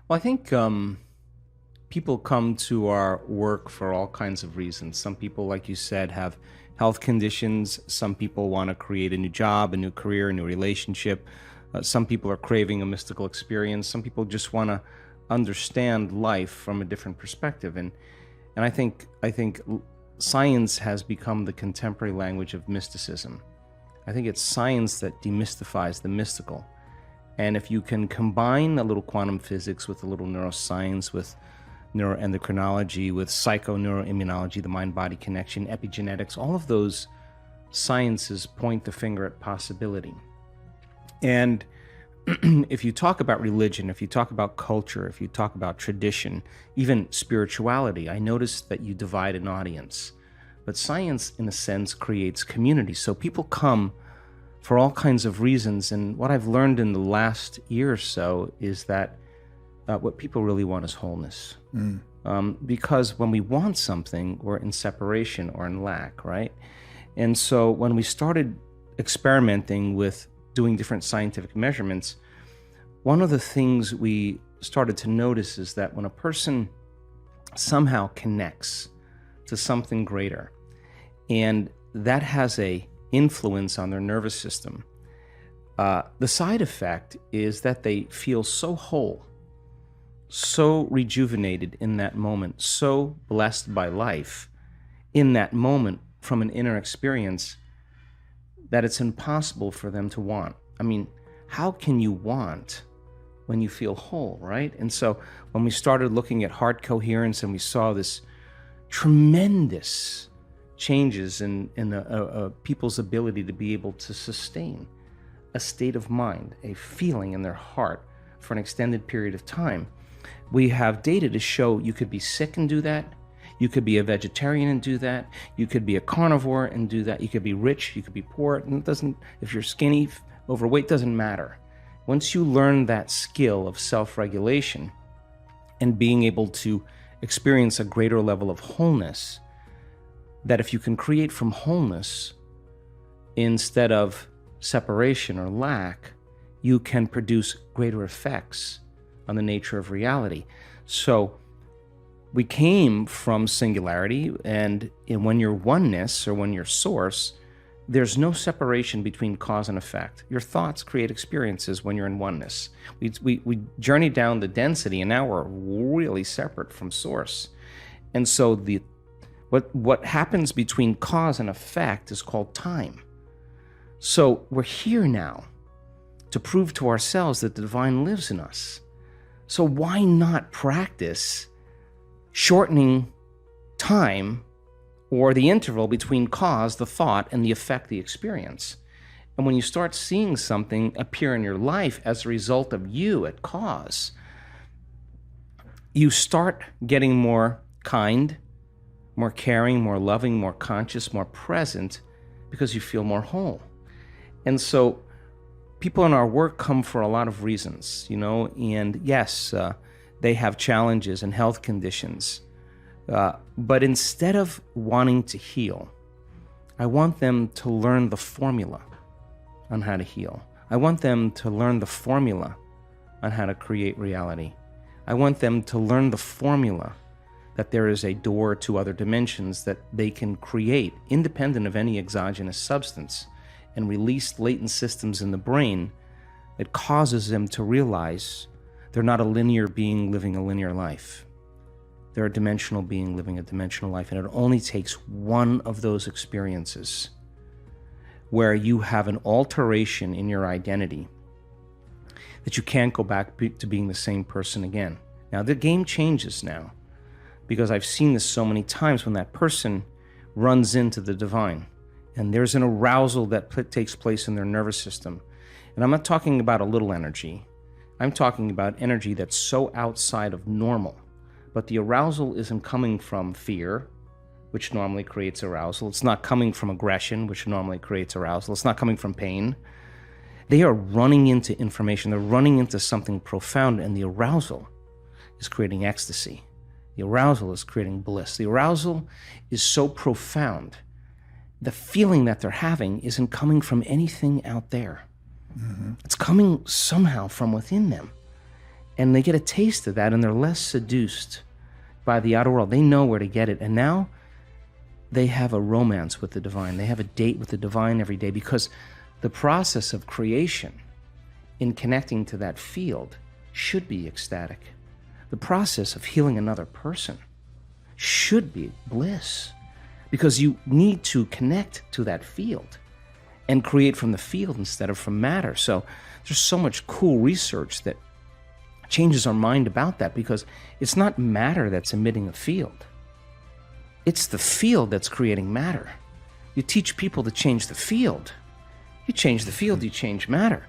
Well, I think people come to our work for all kinds of reasons. Some people, like you said, have health conditions. Some people want to create a new job, a new career, a new relationship. Some people are craving a mystical experience. Some people just want to understand life from a different perspective. And I think science has become the contemporary language of mysticism. I think it's science that demystifies the mystical. And if you can combine a little quantum physics with a little neuroscience, with neuroendocrinology, with psychoneuroimmunology, the mind-body connection, epigenetics, all of those sciences point the finger at possibility. And if you talk about religion, if you talk about culture, if you talk about tradition, even spirituality, I notice that you divide an audience. But science, in a sense, creates community. So people come for all kinds of reasons. And what I've learned in the last year or so is that what people really want is wholeness. Because when we want something, we're in separation or in lack, right? And so when we started experimenting with doing different scientific measurements, one of the things we started to notice is that when a person somehow connects to something greater, and that has a influence on their nervous system, the side effect is that they feel so whole, so rejuvenated in that moment, so blessed by life in that moment from an inner experience that it's impossible for them to want. I mean, how can you want when you feel whole, right? And so when we started looking at heart coherence and we saw this tremendous changes in people's ability to be able to sustain a state of mind, a feeling in their heart for an extended period of time. We have data to show you could be sick and do that. You could be a vegetarian and do that. You could be a carnivore and do that. You could be rich, you could be poor. And it doesn't, if you're skinny, overweight, doesn't matter. Once you learn that skill of self-regulation and being able to experience a greater level of wholeness, that if you can create from wholeness instead of separation or lack, you can produce greater effects on the nature of reality. So we came from singularity, and when you're oneness or when you're source, there's no separation between cause and effect. Your thoughts create experiences when you're in oneness. We journeyed down the density, and now we're really separate from source. And so what happens between cause and effect is called time. So we're here now to prove to ourselves that the divine lives in us. So why not practice shortening time or the interval between cause, the thought, and the effect, the experience? And when you start seeing something appear in your life as a result of you at cause, you start getting more kind, more caring, more loving, more conscious, more present, because you feel more whole. And so people in our work come for a lot of reasons, and yes, they have challenges and health conditions. But instead of wanting to heal, I want them to learn the formula on how to heal. I want them to learn the formula on how to create reality. I want them to learn the formula that there is a door to other dimensions that they can create independent of any exogenous substance and release latent systems in the brain that causes them to realize they're not a linear being living a linear life. They're a dimensional being living a dimensional life, and it only takes one of those experiences where you have an alteration in your identity that you can't go back to being the same person again. Now, the game changes now, because I've seen this so many times when that person runs into the divine, and there's an arousal that takes place in their nervous system. And I'm not talking about a little energy. I'm talking about energy that's so outside of normal. But the arousal isn't coming from fear, which normally creates arousal. It's not coming from aggression, which normally creates arousal. It's not coming from pain. They are running into information. They're running into something profound, and the arousal is creating ecstasy. The arousal is creating bliss. The arousal is so profound. The feeling that they're having isn't coming from anything out there. Mm-hmm. It's coming somehow from within them. And they get a taste of that, and they're less seduced by the outer world. They know where to get it. And now they have a romance with the divine. They have a date with the divine every day, because the process of creation in connecting to that field should be ecstatic. The process of healing another person should be bliss, because you need to connect to that field and create from the field instead of from matter. So there's so much cool research that changes our mind about that, because it's not matter that's emitting a field. It's the field that's creating matter. You teach people to change the field. You change the field, you change matter.